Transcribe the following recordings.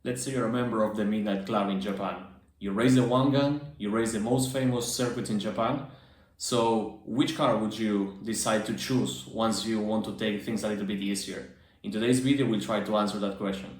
Let's say you're a member of the Midnight Club in Japan. You race the one gun, you race the most famous circuit in Japan. So, which car would you decide to choose once you want to take things a little bit easier? In today's video, we'll try to answer that question.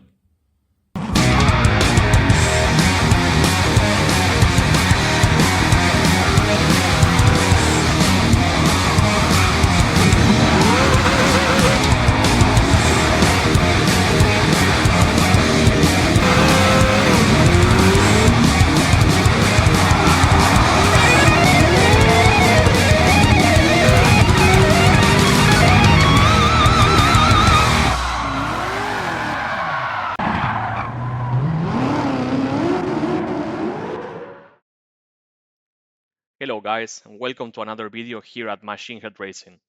Hello guys, and welcome to another video here at Machine Head Racing.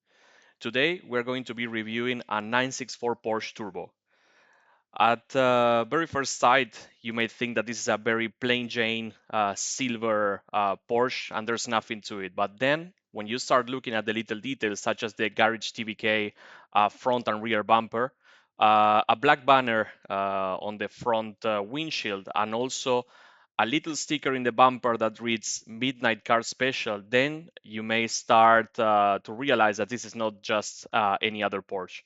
Today we're going to be reviewing a 964 Porsche Turbo. At very first sight, you may think that this is a very plain Jane silver Porsche and there's nothing to it. But then when you start looking at the little details such as the garage TBK front and rear bumper, a black banner on the front windshield, and also a little sticker in the bumper that reads Midnight Car Special, then you may start to realize that this is not just any other Porsche.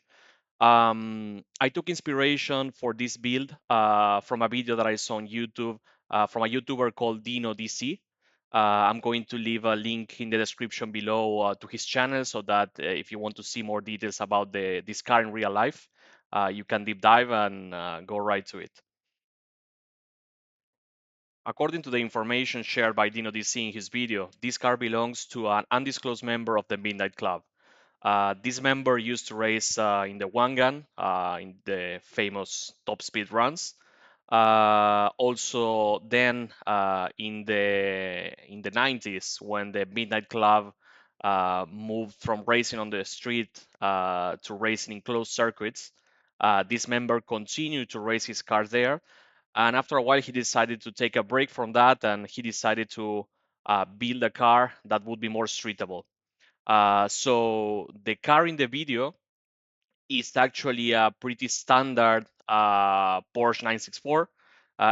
I took inspiration for this build from a video that I saw on YouTube from a YouTuber called Dino DC. I'm going to leave a link in the description below to his channel so that if you want to see more details about this car in real life, you can deep dive and go right to it. According to the information shared by Dino DC in his video, this car belongs to an undisclosed member of the Midnight Club. This member used to race in the one gun in the famous top speed runs. Also, then in the 90s, when the Midnight Club moved from racing on the street to racing in closed circuits, this member continued to race his car there. And after a while, he decided to take a break from that, and he decided to build a car that would be more streetable. So the car in the video is actually a pretty standard Porsche 964.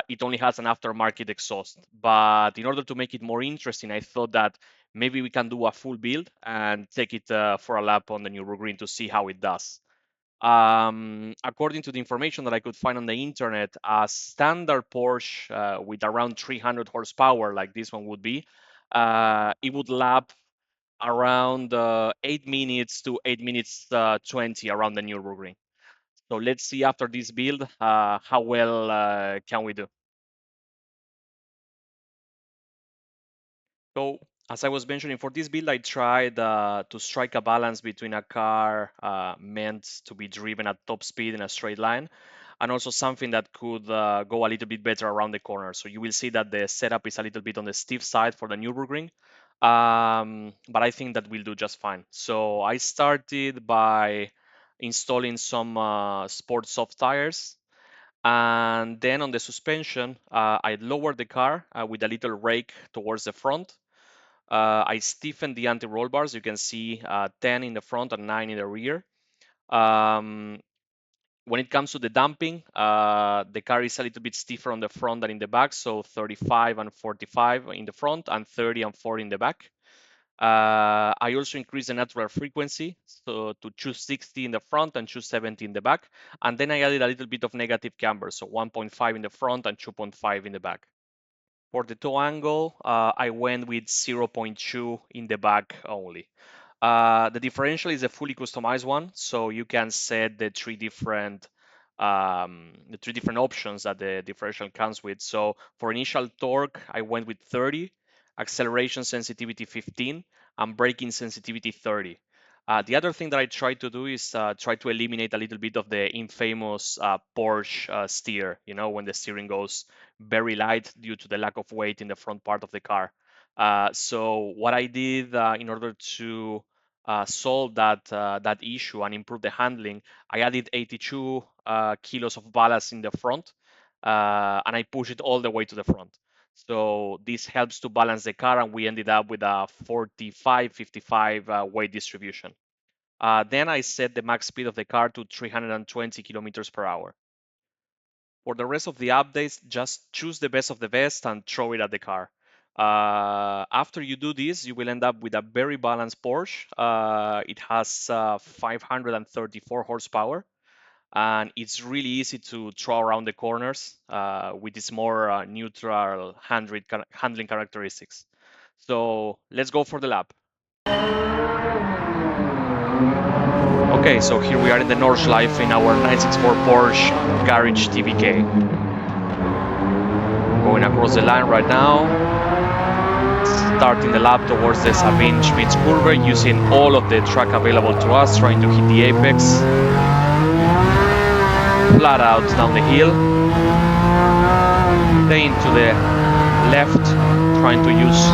It only has an aftermarket exhaust. But in order to make it more interesting, I thought that maybe we can do a full build and take it for a lap on the Nurburgring to see how it does. According to the information that I could find on the internet, a standard Porsche with around 300 horsepower, like this one would be, it would lap around 8 minutes to 8 minutes 20 around the Nürburgring. So let's see after this build how well can we do. So as I was mentioning, for this build, I tried to strike a balance between a car meant to be driven at top speed in a straight line and also something that could go a little bit better around the corner. So you will see that the setup is a little bit on the stiff side for the Nürburgring, but I think that will do just fine. So I started by installing some sport soft tires. And then on the suspension, I lowered the car with a little rake towards the front. I stiffened the anti-roll bars. You can see 10 in the front and 9 in the rear. Um, when it comes to the damping, the car is a little bit stiffer on the front than in the back, so 35 and 45 in the front and 30 and 40 in the back. I also increased the natural frequency, so to 260 in the front and 270 in the back. And then I added a little bit of negative camber, so 1.5 in the front and 2.5 in the back. For the toe angle, I went with 0.2 in the back only. The differential is a fully customized one, so you can set the three different options that the differential comes with. So for initial torque, I went with 30, acceleration sensitivity 15, and braking sensitivity 30. The other thing that I try to do is try to eliminate a little bit of the infamous Porsche steer, when the steering goes very light due to the lack of weight in the front part of the car. So what I did in order to solve that issue and improve the handling, I added 82 kilos of ballast in the front, and I pushed it all the way to the front. So this helps to balance the car, and we ended up with a 45-55 weight distribution. Then I set the max speed of the car to 320 kilometers per hour. For the rest of the updates, just choose the best of the best and throw it at the car. After you do this, you will end up with a very balanced Porsche. It has 534 horsepower, and it's really easy to throw around the corners with its more neutral handling characteristics. So let's go for the lap. Okay, so here we are in the Nordschleife in our 964 Porsche Garage TBK. Going across the line right now, starting the lap towards the Sabine Schmitz curve, using all of the track available to us, trying to hit the apex. Flat out down the hill, staying to the left, trying to use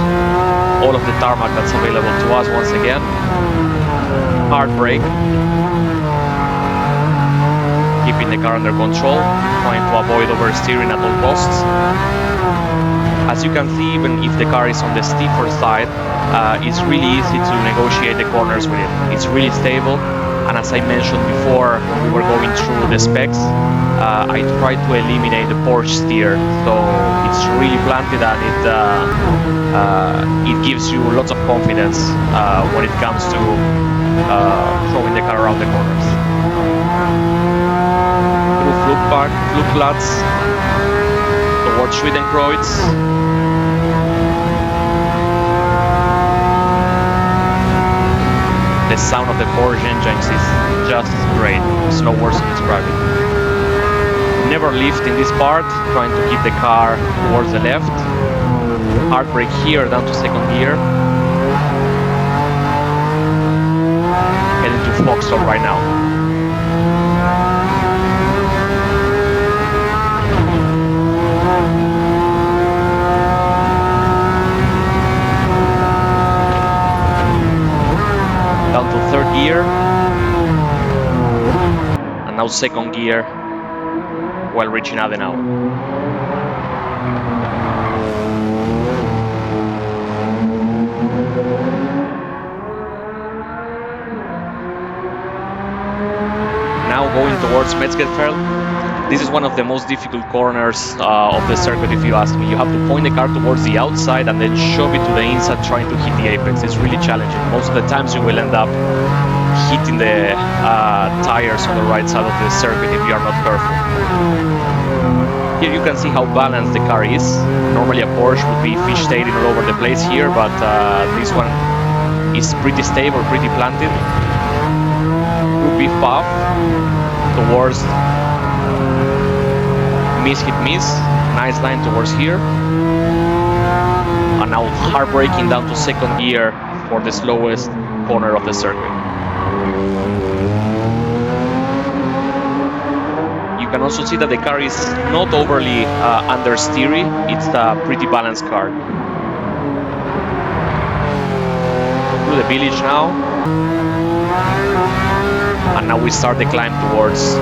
all of the tarmac that's available to us once again. Hard brake, keeping the car under control, trying to avoid oversteering at all costs. As you can see, even if the car is on the steeper side, it's really easy to negotiate the corners with it. It's really stable, and as I mentioned before when we were going through the specs, I tried to eliminate the Porsche steer, so it's really planted and it gives you lots of confidence when it comes to throwing the car around the corners. Through Flugplatz towards Schwedenkreuz. The sound of the Porsche engines is just great. There's no words to describe it. Never lift in this part, trying to keep the car towards the left. Hard brake here, down to second gear. Heading to Foxhole right now. Down to third gear, and now second gear while reaching Adenauer. Now going towards Metzgerfeld. This is one of the most difficult corners of the circuit, if you ask me. You have to point the car towards the outside and then shove it to the inside, trying to hit the apex. It's really challenging. Most of the times you will end up hitting the tires on the right side of the circuit if you are not careful. Here you can see how balanced the car is. Normally a Porsche would be fish-tailing all over the place here, but this one is pretty stable, pretty planted. Would be path towards miss, hit, miss. Nice line towards here. And now hard braking down to second gear for the slowest corner of the circuit. You can also see that the car is not overly understeery. It's a pretty balanced car. Through the village now. And now we start the climb towards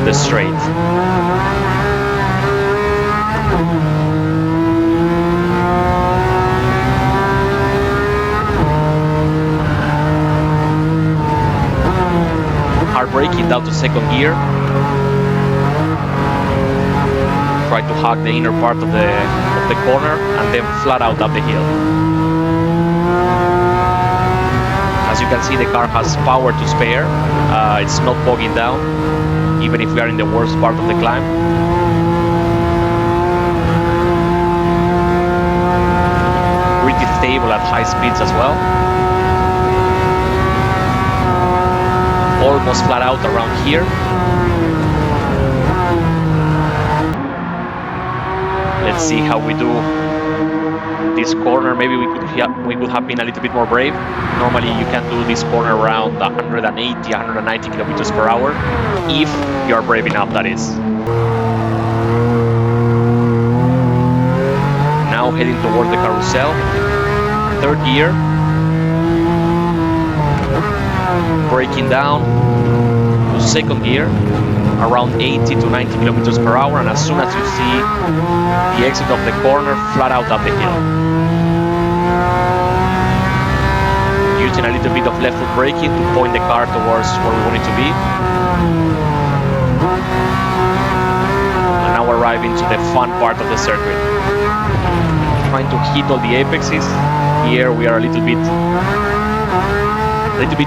the straight. Hard braking down to second gear. Try to hug the inner part of the corner and then flat out up the hill. As you can see, the car has power to spare. It's not bogging down, even if we are in the worst part of the climb. Pretty stable at high speeds as well. Almost flat out around here. Let's see how we do this corner. Maybe we could have been a little bit more brave. Normally you can do this corner around 180, 190 kilometers per hour, if you are brave enough, that is. Now heading towards the carousel. Third gear. Braking down to second gear, around 80 to 90 kilometers per hour, and as soon as you see the exit of the corner, flat out up the hill. Using a little bit of left foot braking to point the car towards where we want it to be. dive into the fun part of the circuit. Trying to hit all the apexes. Here we are a little bit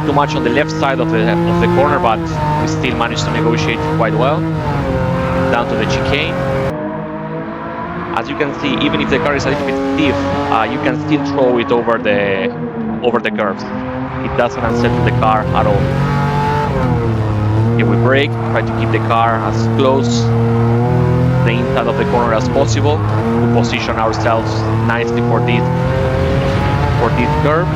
too much on the left side of the corner, but we still managed to negotiate quite well. Down to the chicane. As you can see, even if the car is a little bit stiff, you can still throw it over the curves. It doesn't unsettle the car at all. Here we brake, try to keep the car as close to the inside of the corner as possible to position ourselves nicely for this curve.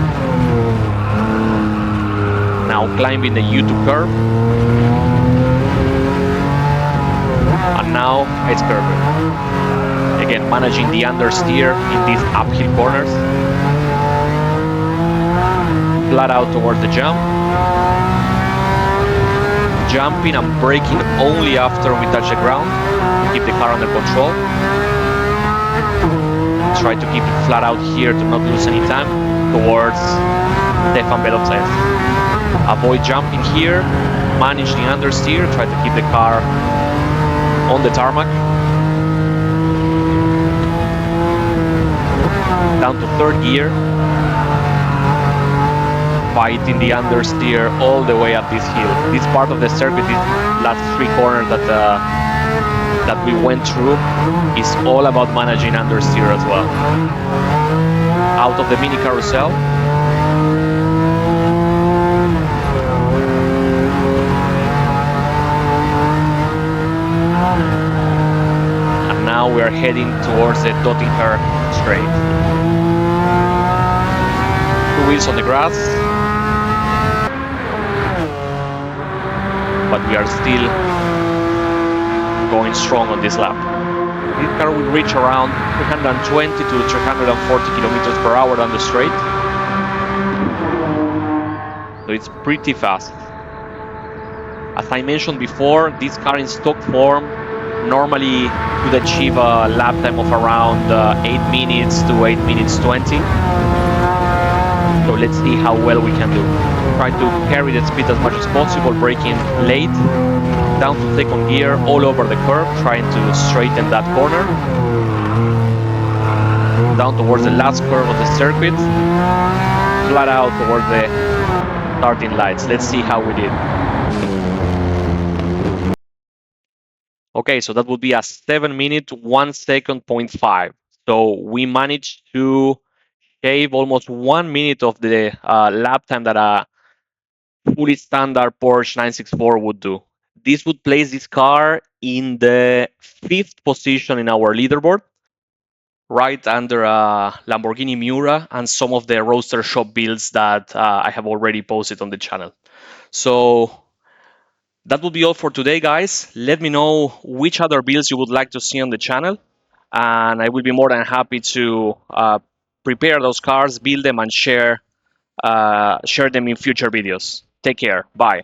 Now climbing the U2 curve. And now it's perfect. Again, managing the understeer in these uphill corners. Flat out towards the jump. Jumping and braking only after we touch the ground to keep the car under control. Try to keep it flat out here to not lose any time towards Stefan Belov says. Avoid jumping here, manage the understeer, try to keep the car on the tarmac. Down to third gear. Fighting the understeer all the way up this hill. This part of the circuit, these last three corners that we went through, is all about managing understeer as well. Out of the mini carousel. And now we are heading towards the Dottinger straight. Two wheels on the grass. But we are still going strong on this lap. This car will reach around 320 to 340 kilometers per hour on the straight. So it's pretty fast. As I mentioned before, this car in stock form normally could achieve a lap time of around 8 minutes to 8 minutes 20. So let's see how well we can do. Try to carry the speed as much as possible, braking late, down to second gear, all over the curve, trying to straighten that corner. Down towards the last curve of the circuit, flat out towards the starting lights. Let's see how we did. Okay, so that would be a 7 minute, 1 second, 0.5. So we managed to shave almost 1 minute of the lap time that a fully standard Porsche 964 would do. This would place this car in the 5th position in our leaderboard, right under Lamborghini Miura and some of the roadster shop builds that I have already posted on the channel. So that would be all for today, guys. Let me know which other builds you would like to see on the channel, and I will be more than happy to prepare those cars, build them, and share them in future videos. Take care. Bye.